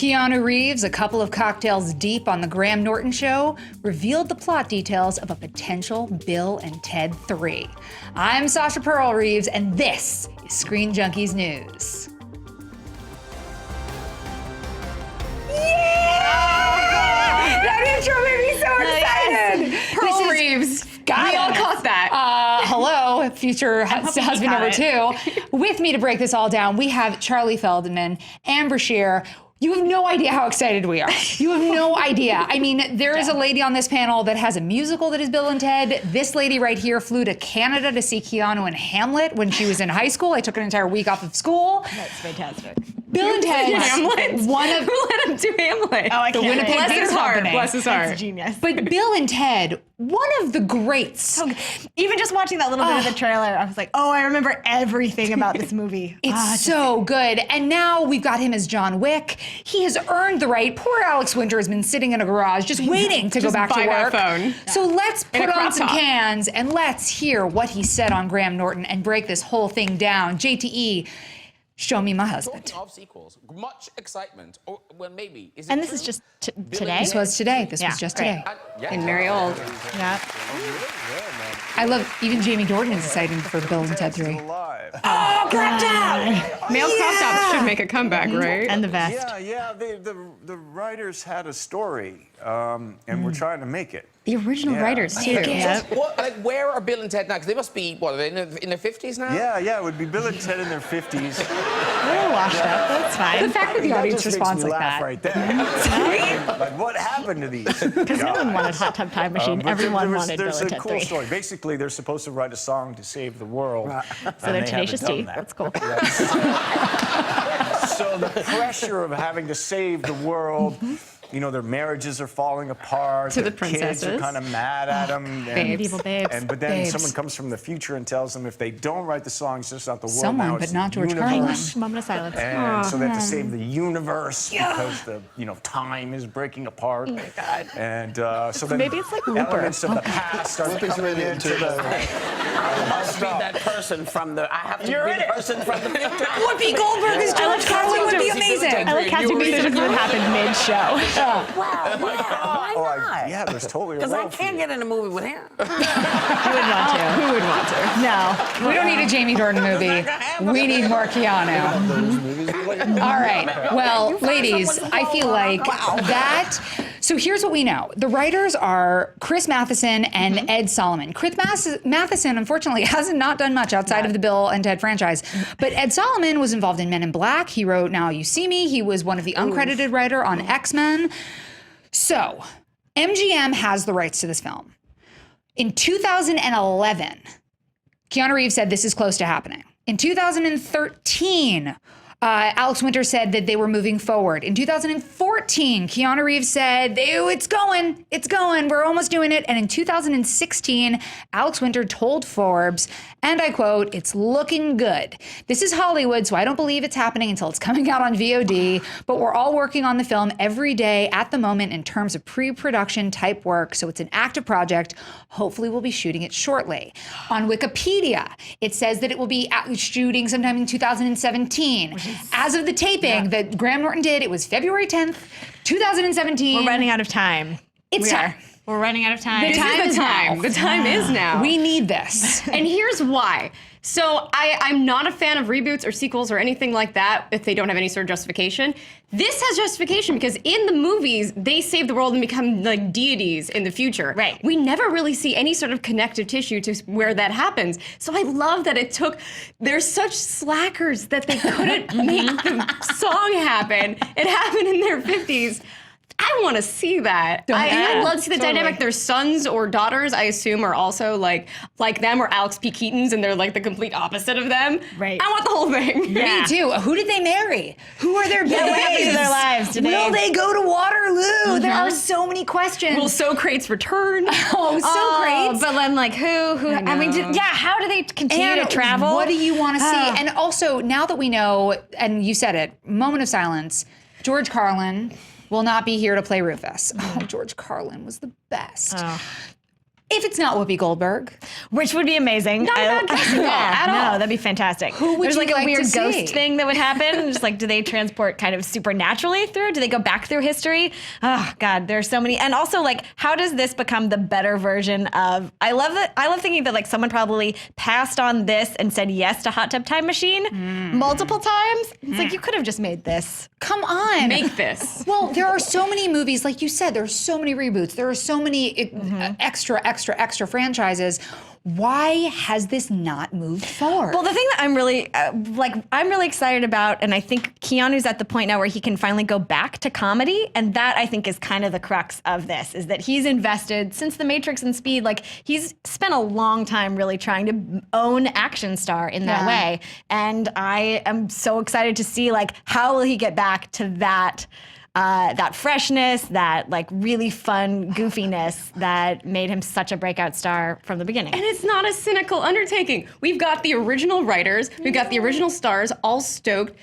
Keanu Reeves, a couple of cocktails deep on the Graham Norton show, revealed the plot details of a potential Bill and Ted 3. I'm Sasha Pearl Reeves, and this is Screen Junkies News. Yeah! That intro made me so excited! Pearl Reeves. We all caught that. Hello, future husband number two. With me to break this all down, we have Charlie Feldman, Amber Shear. You have no idea how excited we are. You have no idea. I mean, there is a lady on this panel that has a musical that is Bill and Ted. This lady right here flew to Canada to see Keanu in Hamlet when she was in high school. I took an entire week off of school. That's fantastic. Bill and Ted. Hamlet? Who let him do Hamlet? Oh, I the can't. Winnipeg Bless Theater his heart. Company. Bless his heart. That's genius. But Bill and Ted, one of the greats. Even just watching that little bit of the trailer, I was like, oh, I remember everything about this movie. It's so good. And now we've got him as John Wick. He has earned the right. Poor Alex Winter has been sitting in a garage just waiting to go back to by work. that phone. So let's In a put on crop some top. cans and let's hear what he said on Graham Norton and break this whole thing down. JTE, show me my husband. Talking of sequels, much excitement, or well, maybe. Is it And this true? is just Billy today? This was today. This was just great. today. Yeah. In Merry Old. Yeah. I love, even Jamie Dornan is excited for Bill and Ted 3. Oh, crop top! Male crop tops should make a comeback, right? And the vest. Yeah. The writers had a story, and we're trying to make it. The original Yeah. writers, too. Yeah. What, like, where are Bill and Ted now? Because they must be, what, are they in their 50s now? Yeah. It would be Bill and Ted in their 50s. We're washed up. That's The fine. fact that the That audience just responds makes me like laugh that. right there. Like, what happened to these guys? Everyone wanted Hot Tub Time Machine. But Everyone there's wanted Bill a and Ted cool 3. story. Basically, they're supposed to write a song to save the world. So they're Tenacious D. That's cool. So the pressure of having to save the world, you know, their marriages are falling apart. To the their kids are princesses. kind of mad at them. Babes. Evil babes. But then Babes. someone comes from the future and tells them if they don't write the songs, it's not the world Someone, now, but it's not the George universe. Moment of silence. And so they have to save the universe because the time is breaking apart. Oh my God! And so then Maybe it's like Looper. elements of the past start coming into the. I must be that person from the. I have to be the person from the future. Whoopi Goldberg as George Carlin would be amazing. I like casting decisions that happen mid-show. Wow, why Oh, not? yeah, there's totally a Because I role for can't you. get in a movie with him. Who would want to? Who would want to? No. We don't need a Jamie Dornan movie. We need more Keanu. All right. Well, ladies, I feel like that. So here's what we know. The writers are Chris Matheson and Ed Solomon. Chris Matheson, unfortunately, hasn't not done much outside of the Bill and Ted franchise. But Ed Solomon was involved in Men in Black. He wrote Now You See Me. He was one of the uncredited writer on X-Men. So MGM has the rights to this film. In 2011, Keanu Reeves said this is close to happening. In 2013, Alex Winter said that they were moving forward. In 2014, Keanu Reeves said, it's going, we're almost doing it. And in 2016, Alex Winter told Forbes, and I quote, "It's looking good. This is Hollywood, so I don't believe it's happening until it's coming out on VOD, but we're all working on the film every day at the moment in terms of pre-production type work, so it's an active project. Hopefully we'll be shooting it shortly." On Wikipedia, it says that it will be shooting sometime in 2017. As of the taping that Graham Norton did, it was February 10th, 2017. We're running out of time. It's time. We're running out of time. This is the time. The time is now. We need this. And here's why. So I'm not a fan of reboots or sequels or anything like that if they don't have any sort of justification. This has justification because in the movies, they save the world and become like deities in the future. Right. We never really see any sort of connective tissue to where that happens. So I love that it took, they're such slackers that they couldn't make the song happen. It happened in their 50s. I want to see that. I'd love to see the dynamic. Their sons or daughters, I assume, are also like them or Alex P. Keaton's, and they're like the complete opposite of them. Right. I want the whole thing. Me too. Who did they marry? Who are their What happened to babes? their lives? Did Will they go to Waterloo? There are so many questions. Will So Crates return? So great. But then, like, who? I mean, how do they continue to travel? What do you want to see? And also, now that we know, and you said it, moment of silence, George Carlin will not be here to play Rufus. Oh, George Carlin was the best. If it's not Whoopi Goldberg. Which would be amazing. Not a bad casting call at all. No, that'd be fantastic. Who would There's you like like a weird to ghost see? thing that would happen. Just like, do they transport kind of supernaturally through? Do they go back through history? Oh God, there's so many. And also, like, how does this become the better version of? I love thinking that like someone probably passed on this and said yes to Hot Tub Time Machine multiple times. It's like you could have just made this. Come on. Make this. Well, there are so many movies, like you said, there are so many reboots. There are so many extra franchises. Why has this not moved forward? Well, the thing that I'm really I'm really excited about, and I think Keanu's at the point now where he can finally go back to comedy, and that I think is kind of the crux of this, is that he's invested since The Matrix and Speed. Like he's spent a long time really trying to own action star in that way, and I am so excited to see like how will he get back to that. That freshness, that like really fun goofiness that made him such a breakout star from the beginning. And it's not a cynical undertaking. We've got the original writers, we've got the original stars, all stoked.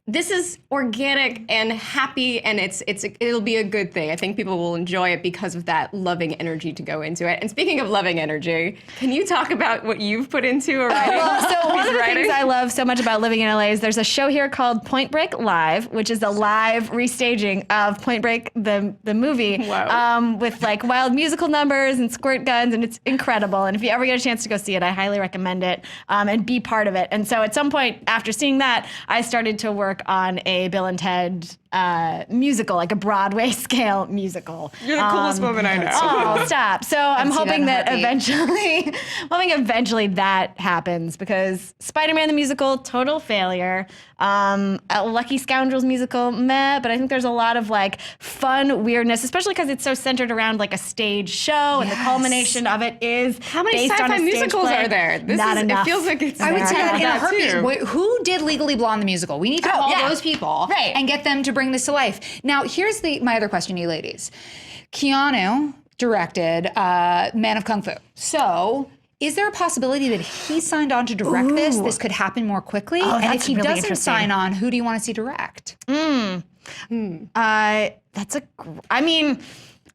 This is organic and happy, and it'll be a good thing. I think people will enjoy it because of that loving energy to go into it. And speaking of loving energy, can you talk about what you've put into a writing? Well, so one of the writing? things I love so much about living in LA is there's a show here called Point Break Live, which is a live restaging of Point Break, the movie, Wow. with like wild musical numbers and squirt guns, and it's incredible. And if you ever get a chance to go see it, I highly recommend it and be part of it. And so at some point after seeing that, I started to work on a Bill and Ted musical, like a Broadway scale musical. You're the coolest woman I know. Oh, stop. So I'm see hoping that that in a eventually that happens, because Spider-Man the musical, total failure. A Lucky Scoundrels musical, meh, but I think there's a lot of like fun weirdness, especially because it's so centered around like a stage show, and the culmination of it is How many based on a sci-fi stage musicals play. are there? Not enough. It feels like it's. I would say that in a that heartbeat. too. Wait, who did Legally Blonde the musical? We need to call those people Right. and get them to bring this to life. Now, here's my other question to you ladies. Keanu directed Man of Kung Fu. So, is there a possibility that he signed on to direct this? This could happen more quickly? Oh, and if that's he really doesn't interesting. sign on, who do you want to see direct? I mean,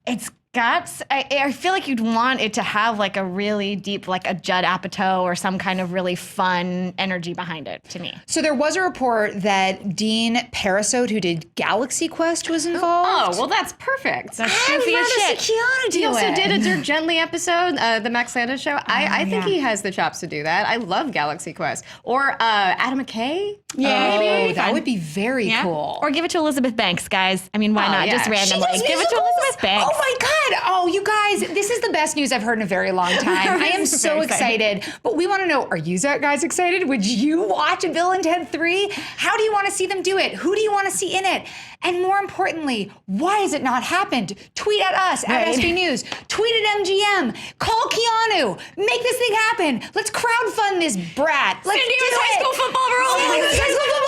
it's got, I feel like you'd want it to have like a really deep, like a Judd Apatow or some kind of really fun energy behind it to me. So there was a report that Dean Parasote, who did Galaxy Quest, was involved. Oh, well, that's perfect. That's I would goofy as rather shit. see Keanu do He also it. did a Dirk Gently episode, the Max Landis show. I think he has the chops to do that. I love Galaxy Quest. Or Adam McKay? Yeah, Oh, that would be very cool. Or give it to Elizabeth Banks, guys. I mean, why Oh, not? yeah. Just She randomly. does Give it to musicals? Elizabeth Banks. Oh my God. Oh, you guys, this is the best news I've heard in a very long time. I am so Very excited. But we want to know, are you guys excited? Would you watch Bill and Ted 3? How do you want to see them do it? Who do you want to see in it? And more importantly, why has it not happened? Tweet at us, at SB News. Tweet at MGM. Call Keanu. Make this thing happen. Let's crowdfund this brat. Let's San Diego's do high it. school football rules. San Diego's high school football